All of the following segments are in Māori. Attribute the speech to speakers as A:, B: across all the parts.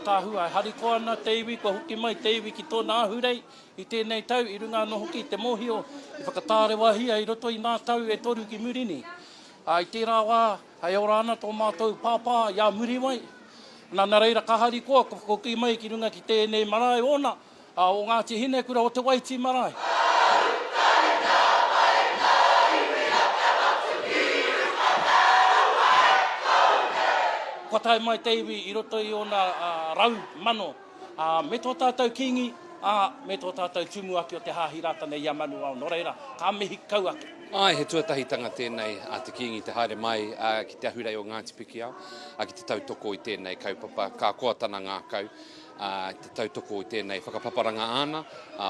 A: Tāhua, hari ko ana te iwi, ko hoki mai te iwi ki tōna ahurei, i tēnei tau, i runga no hoki te mōhio, i whakatāre wahia i roto i nā tau e toru ki Murini. I tērā wā, hei ora ana tō mātou pāpā, ia muri mai. Nā reira kahari koa, ko hoki mai ki runga ki tēnei marae ona, o Ngāti Hine kura o te Waiti marae. Kotai mai te iwi i roto i ona rau mano. Me tō tātou kingi, me tō tātou tumuaki o te hāhi Rātana i a manu au. Nō reira, ka mihi kau ake.
B: Ai, he tuatahitanga tēnei a te kingi te haere mai ki te ahurei o Ngāti Pikiao, ki te tautoko i tēnei kaupapa, ka koatana ngā kau, te tautoko i tēnei whakapaparanga ana,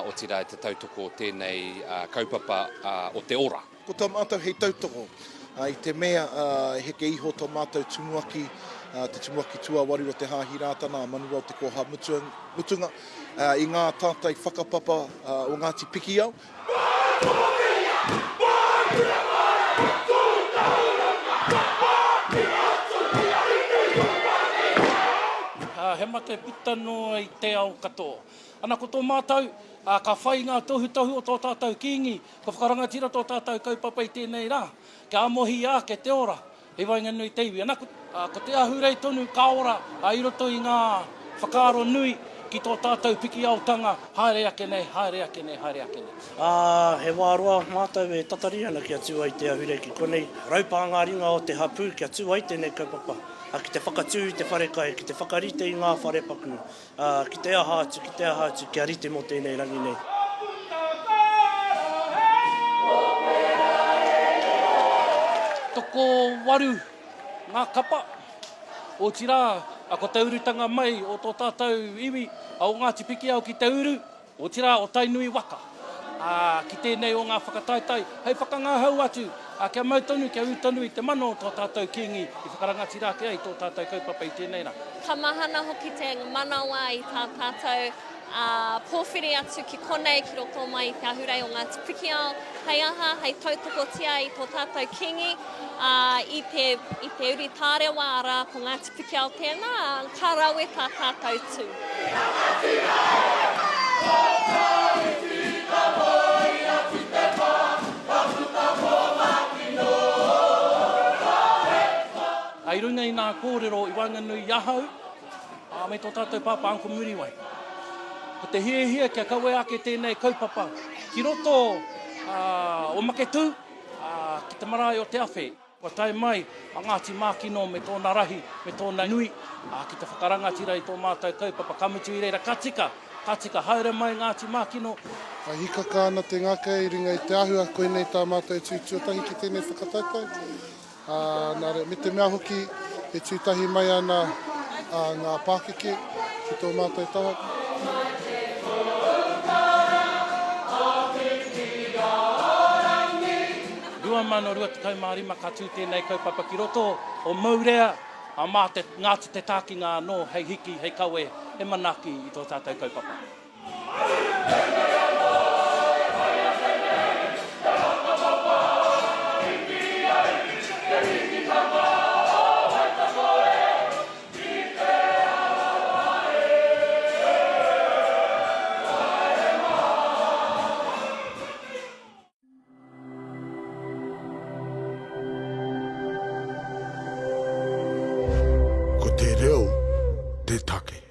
B: o tira te tautoko o tēnei kaupapa o te ora.
C: Ko tō mātou hei tautoko, i te mea heke iho tō mātou tumuaki, te tumuaki tuawari o te hāhi Rātana, manuau te koha mutunga, i ngā tātai whakapapa o Ngāti Pikiao.
A: He mate puta no i te Aukaha. Ana ko tō mātou, ka whai ngā tohu o tō tātou kingi, ko whakarangatira tō tātou kaupapa i tēnei rā, ke amohi ke te ora, he wainga nui te iwi. Ana ko te ahurei tonu ka ora, i roto i ngā whakaaro nui, ki tō tātou Pikiaotanga, haere ake nei, haere ake nei, haere ake nei.
D: He wāroa mātou e tatari ana ki a tūai te ahurei ki konei raupanga ringa o te hapū ki a tūai tēnei kaupapa. Ki te whakatū i te wharekai, ki te whakarite i ngā wharepaku, ki te aha atu, ki a rite mō tēnei rangi nei.
A: Toko waru, ngā kapa, o tira, ko te urutanga mai o tō tātou iwi, o Ngāti Pikiao ki te uru, o tira o tainui waka. Ki tēnei o ngā whakataitai, hei whakangahau atu, kia mautonu, kia utonu i te mano o tō tātou kingi, i whakarangatira ke ai tō tātou kaupapa i tēnei rā.
E: Ka mahana hoki te manawa i tā tātou pōwhiri atu ki konei ki roto mai te ahurei o Ngāti Pikiao. Hei aha, hei tautoko tia i tō tātou kingi, i te uri tārewa ara ko Ngāti Pikiao tēnā, ka rawe tā tātou tū. I runga i ngā kōrero i Wainganui i ahau, me tō tātou pāpā anko muri wai. Ko te hiehia kia kaue ake tēnei kaupapa, ki roto o Maketu, ki te marae o te awhe. Ko tai mai a Ngāti Mākino me tōna rahi, me tōna nui, ki te whakarangatira i tō mātou kaupapa, kamutu i reira katika, haere mai Ngāti Mākino.
F: Ka hikaka ana te ngaka i ringa i te ahua, koe nei tā mātou tūtuatahi ki tēnei whakataitai. Me te mea hoki e tūtahi mai ana ngā Pākeke ki tō mātou taha.
A: Rua mano rua te kaumārima ka tū tēnei kaupapa ki roto o Maurea, mā te ngāti te tākinga no hei hiki, hei kaue, he manaki i tō tātou kaupapa.
F: Ko te reo, te take.